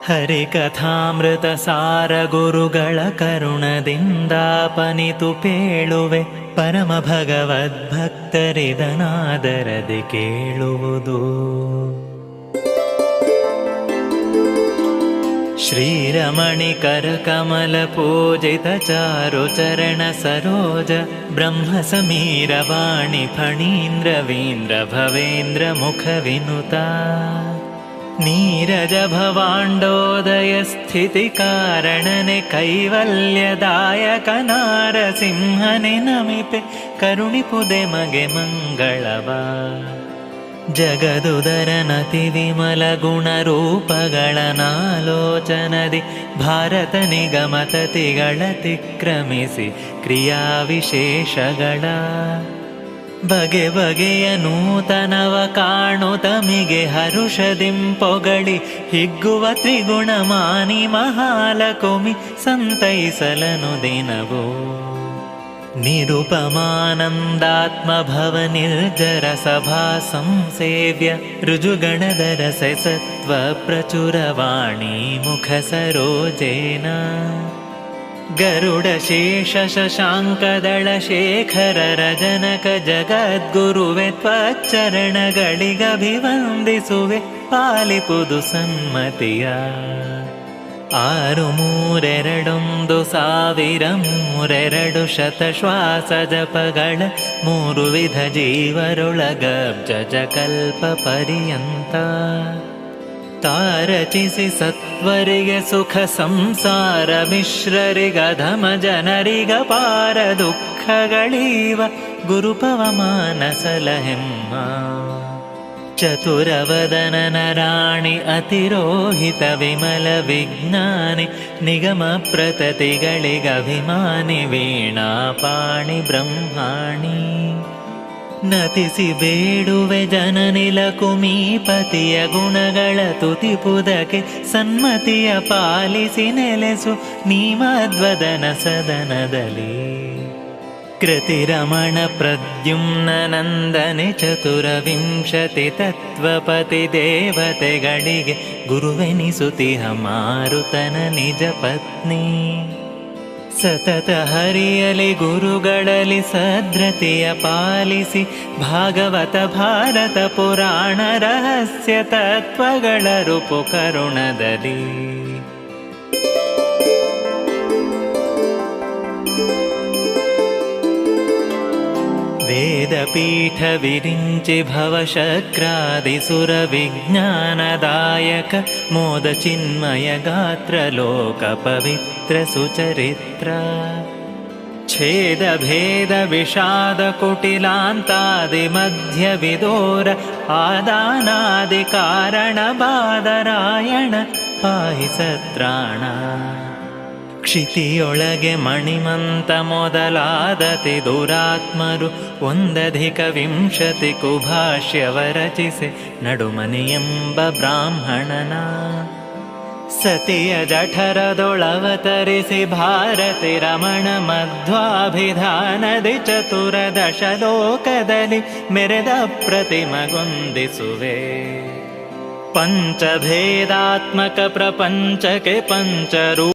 ಹರಿಕಥಾಮೃತ ಸಾರ ಗುರುಗಳ ಕರುಣದಿಂದಾಪನಿತು ಪೇಳುವೆ ಪರಮ ಭಗವದ್ಭಕ್ತರಿದನಾದರದಿ ಕೇಳುವುದು. ಶ್ರೀರಮಣಿ ಕರಕಮಲ ಪೂಜಿತ ಚಾರು ಚರಣ ಸರೋಜ ಬ್ರಹ್ಮ ಸಮೀರ ವಾಣಿ ಫಣೀಂದ್ರವೀಂದ್ರ ಭವೇಂದ್ರ ಮುಖ ವಿನುತ ನೀರಜ ಭವಾಂಡೋದಯ ಸ್ಥಿತಿ ಕಾರಣನೆ ಕೈವಲ್ಯದಾಯಕ ನಾರಸಿಂಹನೆ ನಮಿಪೆ ಕರುಣಿಪುದೆ ಮಗೆ ಮಂಗಳವ. ಜಗದುದರನತಿ ವಿಮಲ ಗುಣರೂಪಗಳನಾಲೋಚನದಿ ಭಾರತ ನಿಗಮತತಿಗಳತಿಕ್ರಮಿಸಿ ಕ್ರಿಯಾ ವಿಶೇಷಗಳ ಬಗೆ ಬಗೆಯ ನೂತನವ ಕಾಣುತಮಿಗೆ ಹರುಷದಿಂಪೊಗಳಿ ಹಿಗ್ಗುವ ತ್ರಿಗುಣ ಮಾನಿ ಮಹಾಲಕುಮಿ ಸಂತೈಸಲನು ದಿನವೋ. ನಿರುಪಮಾನಂದಾತ್ಮ ಭವ ನಿರ್ಜರ ಸಭಾ ಸಂಸೇವ್ಯ ರುಜುಗಣದರ ಸತ್ವ ಪ್ರಚುರವಾಣಿ ಮುಖ ಸರೋಜೇನ ಗರುಡ ಶೇಷ ಶಶಾಂಕದಳ ಶೇಖರರ ಜನಕ ಜಗದ್ಗುರುವೆ ತ್ವಚ್ಚರಣಗಳಿಗಭಿವಂದಿಸುವೆ ಪಾಲಿಪುದು ಸನ್ಮತಿಯ. 632 ಶತಶ್ವಾಸ ಜಪಗಳ 3 ವಿಧ ಜೀವರೊಳಗಬ್ಜ ಕಲ್ಪ ಪರ್ಯಂತ ತಾರಚಿಸಿ ಸತ್ವರಿಗೆ ಸುಖ ಸಂಸಾರ ಮಿಶ್ರರಿಗಧಮ ಜನರಿಗ ಪಾರ ದುಃಖಗಳೀವ ಗುರುಪವಮಾನ ಸಲಹೆಮ್ಮ. ಚತುರವದನನ ರಾಣಿ ಅತಿರೋಹಿತ ವಿಮಲ ವಿಜ್ಞಾನಿ ನಿಗಮ ಪ್ರತತಿಗಳಿಗಭಿಮಾನಿ ವೀಣಾಪಾಣಿ ಬ್ರಹ್ಮಾಣಿ ನತಿಸಿ ಬೇಡುವೆ ಜನನಿಲ ಕುಮೀಪತಿಯ ಗುಣಗಳ ತುತಿಪುದಕ್ಕೆ ಸನ್ಮತಿಯ ಪಾಲಿಸಿ ನೆಲೆಸು ನೀಮದ್ವದನ ಸದನದಲ್ಲಿ. ಕೃತಿರಮಣ ಪ್ರದ್ಯುಮ್ನ ನಂದನೆ ಚತುರವಿಂಶತಿ ತತ್ವಪತಿ ದೇವತೆಗಳಿಗೆ ಗುರುವೆನಿಸುತಿಹ ಮಾರುತನ ನಿಜ ಪತ್ನಿ. ಸತತ ಹರಿಯಲಿ ಗುರುಗಳಲ್ಲಿ ಸದ್ರತೆಯ ಪಾಲಿಸಿ ಭಾಗವತ ಭಾರತ ಪುರಾಣ ರಹಸ್ಯ ತತ್ವಗಳ ರೂಪು ಕರುಣದಲ್ಲಿ. ವೇದಪೀಠ ವಿರಿಂಚಿ ಭವಶಕ್ರಾದಿಸುರ ವಿಜ್ಞಾನದಾಯಕ ಮೋದ ಚಿನ್ಮಯ ಗಾತ್ರ ಲೋಕ ಪವಿತ್ರ ಸುಚರಿತ್ರ ಛೇದ ಭೇದ ವಿಷಾದ ಕುಟಿಲಾಂತಾದಿ ಮಧ್ಯ ವಿದೋರ ಆದಾನಾದಿ ಕಾರಣ ಬಾದರಾಯಣ ಪಾಹಿ ಸತ್ರಾಣ. ಕ್ಷಿತಿಯೊಳಗೆ ಮಣಿಮಂತ ಮೊದಲಾದತಿ ದುರಾತ್ಮರು 1,20 ಕುಭಾಷ್ಯವ ರಚಿಸಿ ನಡುಮನಿಯೆಂಬ ಬ್ರಾಹ್ಮಣನ ಸತಿಯ ಜಠರದೊಳವತರಿಸಿ ಭಾರತಿ ರಮಣ ಮಧ್ವಾಭಿಧಾನದಿ ಚತುರದಶ ಲೋಕದಲ್ಲಿ ಮೆರೆದ ಪ್ರತಿಮಗೊಂದಿಸುವೆ. ಪಂಚಭೇದಾತ್ಮಕ ಪ್ರಪಂಚಕ್ಕೆ ಪಂಚರೂ